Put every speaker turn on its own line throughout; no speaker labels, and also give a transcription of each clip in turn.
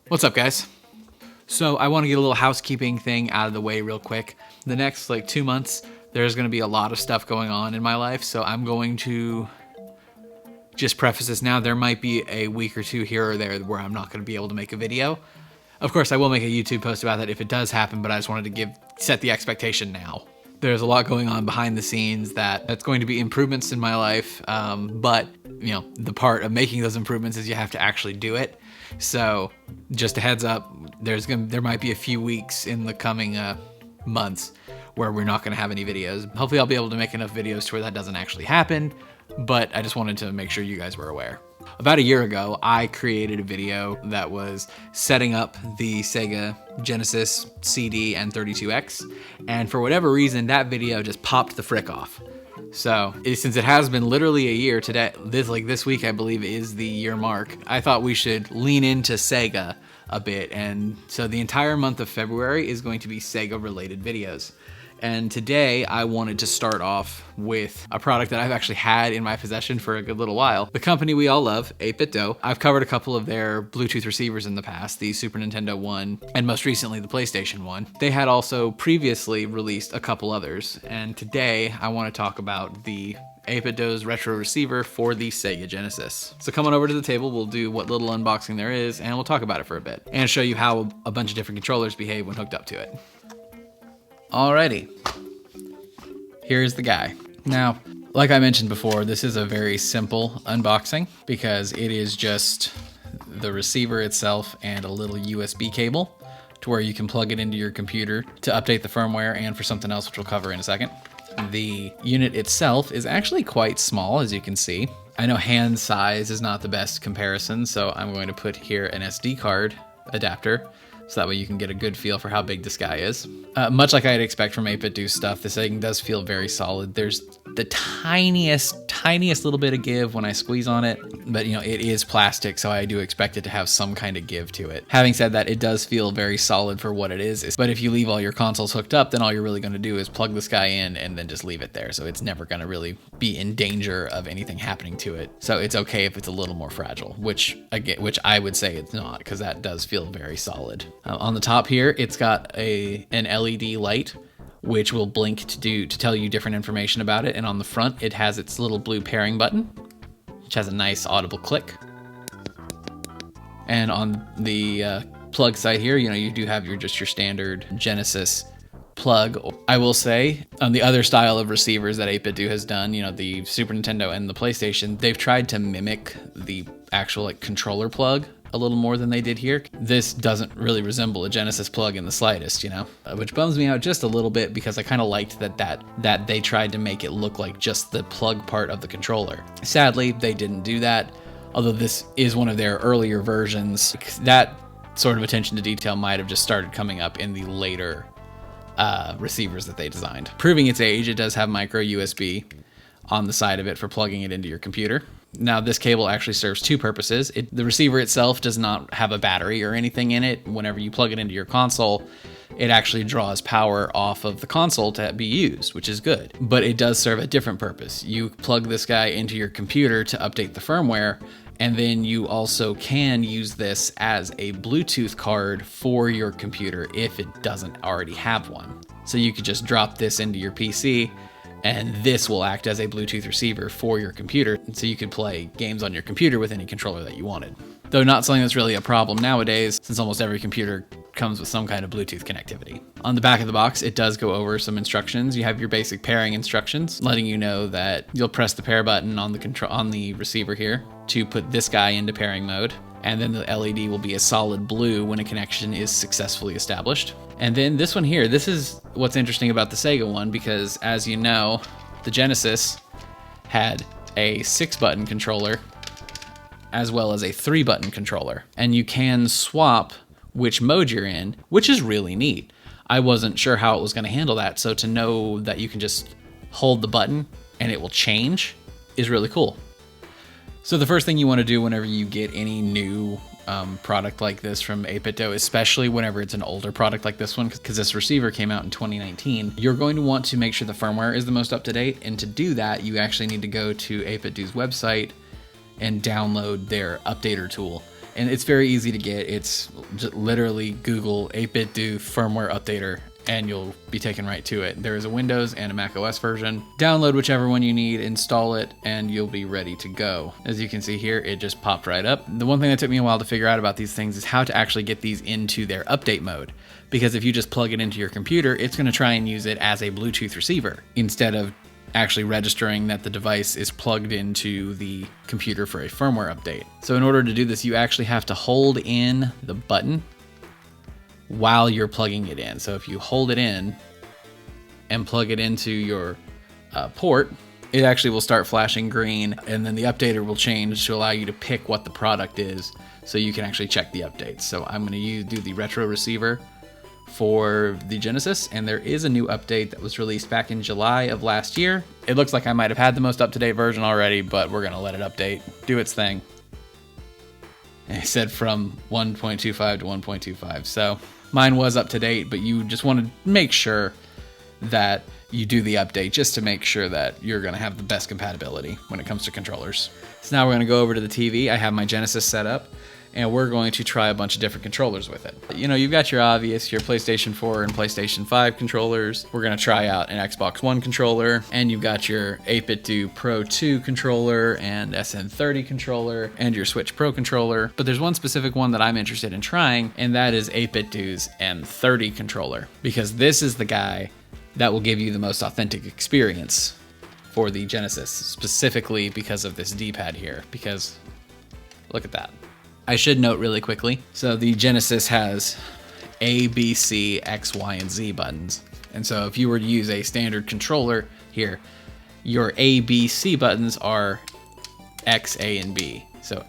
What's up, guys? So I want to get a little housekeeping thing out of the way real quick. The next 2 months, there's going to be a lot of stuff going on in my life, so I'm going to just preface this now. There might be a week or two here or there where I'm not going to be able to make a video. Of course, I will make a YouTube post about that if it does happen, but I just wanted to set the expectation now. There's a lot going on behind the scenes that's going to be improvements in my life, but the part of making those improvements is you have to actually do it. So just a heads up, there might be a few weeks in the coming months where we're not going to have any videos. Hopefully I'll be able to make enough videos to where that doesn't actually happen, but I just wanted to make sure you guys were aware. About a year ago, I created a video that was setting up the Sega Genesis CD and 32X, and for whatever reason, that video just popped the frick off. So since it has been literally a year today, this week I believe is the year mark, I thought we should lean into Sega a bit, and so the entire month of February is going to be Sega related videos. And today I wanted to start off with a product that I've actually had in my possession for a good little while. The company we all love, 8BitDo. I've covered a couple of their Bluetooth receivers in the past, the Super Nintendo one, and most recently the PlayStation one. They had also previously released a couple others, and today I want to talk about the 8BitDo's retro receiver for the Sega Genesis. So come on over to the table, we'll do what little unboxing there is, and we'll talk about it for a bit, and show you how a bunch of different controllers behave when hooked up to it. Alrighty, here's the guy. Now, like I mentioned before, this is a very simple unboxing because it is just the receiver itself and a little USB cable to where you can plug it into your computer to update the firmware and for something else, which we'll cover in a second. The unit itself is actually quite small, as you can see. I know hand size is not the best comparison, so I'm going to put here an SD card adapter, so that way you can get a good feel for how big this guy is. Much like I'd expect from 8BitDo stuff, this thing does feel very solid. There's the tiniest little bit of give when I squeeze on it, but it is plastic, so I do expect it to have some kind of give to it. Having said that, it does feel very solid for what it is, but if you leave all your consoles hooked up, then all you're really gonna do is plug this guy in and then just leave it there, so it's never gonna really be in danger of anything happening to it. So it's okay if it's a little more fragile, which I would say it's not, because that does feel very solid. On the top here, it's got an LED light, which will blink to tell you different information about it. And on the front, it has its little blue pairing button, which has a nice audible click. And on the plug side here, you do have your standard Genesis plug. I will say, on the other style of receivers that 8BitDo has done, the Super Nintendo and the PlayStation, they've tried to mimic the actual controller plug a little more than they did here. This doesn't really resemble a Genesis plug in the slightest, which bums me out just a little bit because I kind of liked that they tried to make it look like just the plug part of the controller. Sadly, they didn't do that, although this is one of their earlier versions. That sort of attention to detail might have just started coming up in the later receivers that they designed. Proving its age, it does have micro USB on the side of it for plugging it into your computer. Now, this cable actually serves two purposes. The receiver itself does not have a battery or anything in it. Whenever you plug it into your console, it actually draws power off of the console to be used, which is good. But it does serve a different purpose. You plug this guy into your computer to update the firmware, and then you also can use this as a Bluetooth card for your computer if it doesn't already have one. So you could just drop this into your PC, and this will act as a Bluetooth receiver for your computer, so you could play games on your computer with any controller that you wanted. Though not something that's really a problem nowadays, since almost every computer comes with some kind of Bluetooth connectivity. On the back of the box, it does go over some instructions. You have your basic pairing instructions, letting you know that you'll press the pair button on the receiver here to put this guy into pairing mode. And then the LED will be a solid blue when a connection is successfully established. And then this one here, this is what's interesting about the Sega one, because as you know, the Genesis had a 6-button controller as well as a 3-button controller. And you can swap which mode you're in, which is really neat. I wasn't sure how it was going to handle that, so to know that you can just hold the button and it will change is really cool. So the first thing you want to do whenever you get any new product like this from 8BitDo, especially whenever it's an older product like this one, because this receiver came out in 2019, you're going to want to make sure the firmware is the most up-to-date, and to do that, you actually need to go to 8BitDo's website and download their updater tool. And it's very easy to get. It's just literally Google 8BitDo firmware updater, and you'll be taken right to it. There is a Windows and a Mac OS version. Download whichever one you need, install it, and you'll be ready to go. As you can see here, it just popped right up. The one thing that took me a while to figure out about these things is how to actually get these into their update mode. Because if you just plug it into your computer, it's going to try and use it as a Bluetooth receiver instead of actually registering that the device is plugged into the computer for a firmware update. So in order to do this, you actually have to hold in the button while you're plugging it in. So if you hold it in and plug it into your port, it actually will start flashing green, and then the updater will change to allow you to pick what the product is so you can actually check the updates. So I'm going to do the retro receiver for the Genesis, and there is a new update that was released back in July of last year. It looks like I might have had the most up-to-date version already, but we're gonna let it update, do its thing. And it said from 1.25 to 1.25, so mine was up to date, but you just want to make sure that you do the update just to make sure that you're gonna have the best compatibility when it comes to controllers. So now we're gonna go over to the TV. I have my Genesis set up, and we're going to try a bunch of different controllers with it. You know, you've got your obvious, your PlayStation 4 and PlayStation 5 controllers. We're gonna try out an Xbox One controller, and you've got your 8BitDo Pro 2 controller and SN30 controller and your Switch Pro controller. But there's one specific one that I'm interested in trying, and that is 8BitDo's M30 controller, because this is the guy that will give you the most authentic experience for the Genesis, specifically because of this D-pad here, because look at that. I should note really quickly, so the Genesis has A, B, C, X, Y, and Z buttons. And so if you were to use a standard controller here, your A, B, C buttons are X, A, and B. So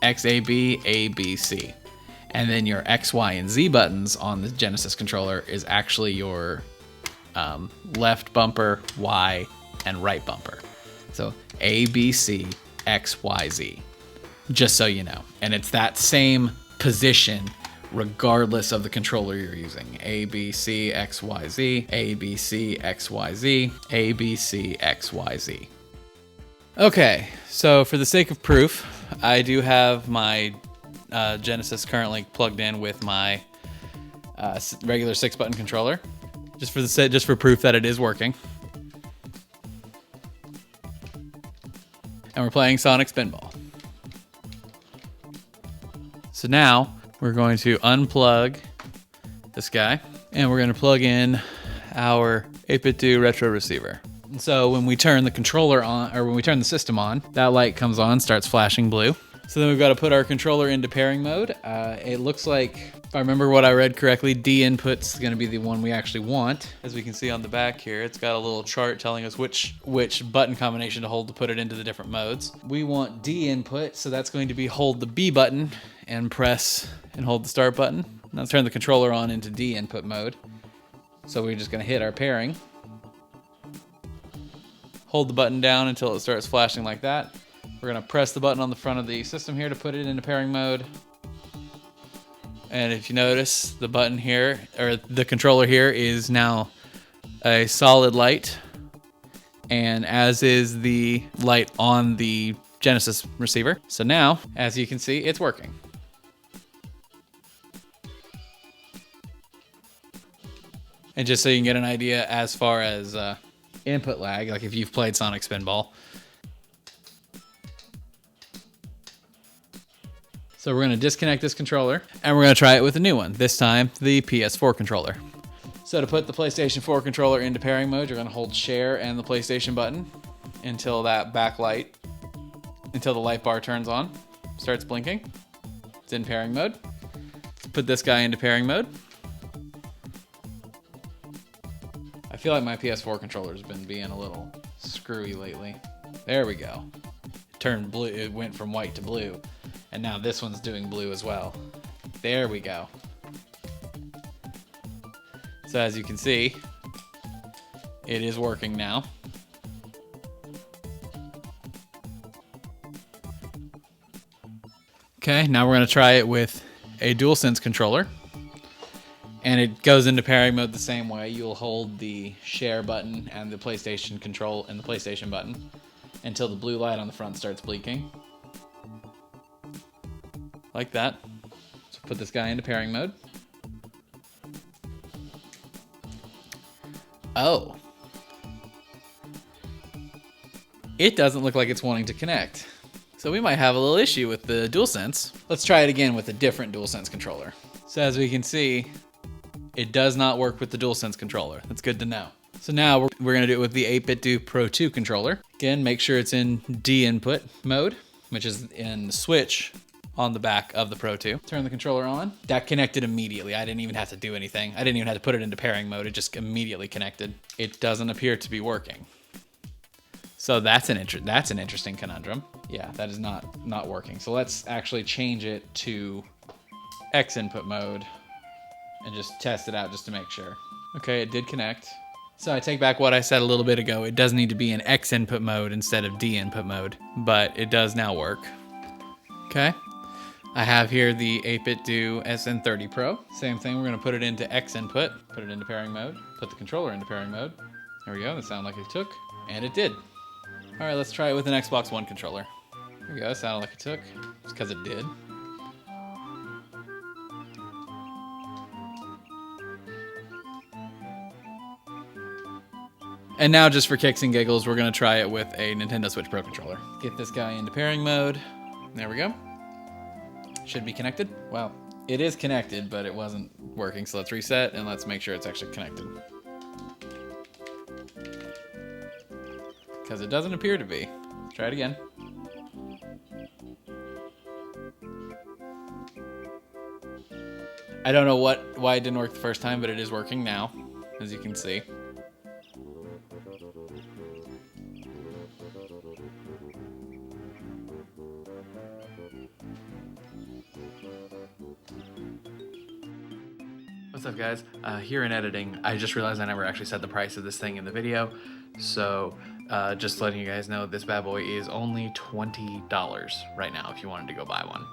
X, A, B, C. And then your X, Y, and Z buttons on the Genesis controller is actually your left bumper, Y, and right bumper. So A, B, C, X, Y, Z. Just so you know. And it's that same position regardless of the controller you're using. A, B, C, X, Y, Z, A, B, C, X, Y, Z, A, B, C, X, Y, Z. Okay, so for the sake of proof, I do have my Genesis currently plugged in with my regular 6-button controller, just for proof that it is working. And we're playing Sonic Spinball. So now we're going to unplug this guy, and we're going to plug in our 8BitDo retro receiver. And so when we turn the controller on, or when we turn the system on, that light comes on, starts flashing blue. So then we've got to put our controller into pairing mode. It looks like, if I remember what I read correctly, D input's going to be the one we actually want. As we can see on the back here, it's got a little chart telling us which button combination to hold to put it into the different modes. We want D input, so that's going to be hold the B button and press and hold the start button. Now let's turn the controller on into D input mode. So we're just going to hit our pairing. Hold the button down until it starts flashing like that. We're going to press the button on the front of the system here to put it into pairing mode. And if you notice, the button here, or the controller here, is now a solid light. And as is the light on the Genesis receiver. So now, as you can see, it's working. And just so you can get an idea as far as input lag, like if you've played Sonic Spinball. So we're going to disconnect this controller, and we're going to try it with a new one, this time the PS4 controller. So to put the PlayStation 4 controller into pairing mode, you're going to hold share and the PlayStation button until that backlight, until the light bar turns on, starts blinking. It's in pairing mode. Let's put this guy into pairing mode. I feel like my PS4 controller's been being a little screwy lately. There we go. It turned blue, it went from white to blue. And now this one's doing blue as well. There we go. So as you can see, it is working now. Okay, now we're going to try it with a DualSense controller. And it goes into pairing mode the same way. You'll hold the share button and the PlayStation control and the PlayStation button until the blue light on the front starts blinking. like that. So put this guy into pairing mode. Oh. It doesn't look like it's wanting to connect. So we might have a little issue with the DualSense. Let's try it again with a different DualSense controller. So as we can see, it does not work with the DualSense controller. That's good to know. So now we're gonna do it with the 8BitDo Pro 2 controller. Again, make sure it's in D input mode, which is in the switch on the back of the Pro 2. Turn the controller on. That connected immediately. I didn't even have to do anything. I didn't even have to put it into pairing mode. It just immediately connected. It doesn't appear to be working. So that's an interesting conundrum. Yeah, that is not working. So let's actually change it to X input mode and just test it out just to make sure. Okay, it did connect. So I take back what I said a little bit ago. It does need to be in X input mode instead of D input mode, but it does now work. Okay. I have here the 8BitDo SN30 Pro. Same thing, we're gonna put it into X input, put it into pairing mode, put the controller into pairing mode. There we go, that sounded like it took, and it did. All right, let's try it with an Xbox One controller. There we go, sounded like it took, just because it did. And now just for kicks and giggles, we're gonna try it with a Nintendo Switch Pro controller. Get this guy into pairing mode. There we go. Should be connected. Wow, it is connected, but it wasn't working. So let's reset and let's make sure it's actually connected. Because it doesn't appear to be. Let's try it again. I don't know why it didn't work the first time, but it is working now, as you can see. What's up, guys? Here in editing, I just realized I never actually said the price of this thing in the video. So just letting you guys know, this bad boy is only $20 right now if you wanted to go buy one.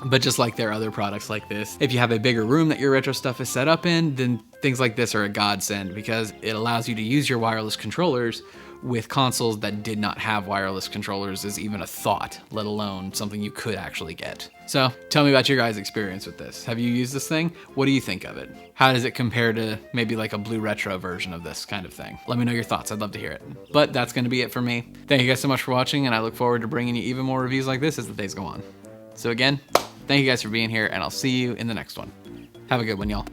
But just like their other products like this, if you have a bigger room that your retro stuff is set up in, then things like this are a godsend because it allows you to use your wireless controllers with consoles that did not have wireless controllers as even a thought, let alone something you could actually get. So tell me about your guys' experience with this. Have you used this thing? What do you think of it? How does it compare to maybe like a blue retro version of this kind of thing? Let me know your thoughts. I'd love to hear it. But that's gonna be it for me. Thank you guys so much for watching, and I look forward to bringing you even more reviews like this as the days go on. So again, thank you guys for being here, and I'll see you in the next one. Have a good one, y'all.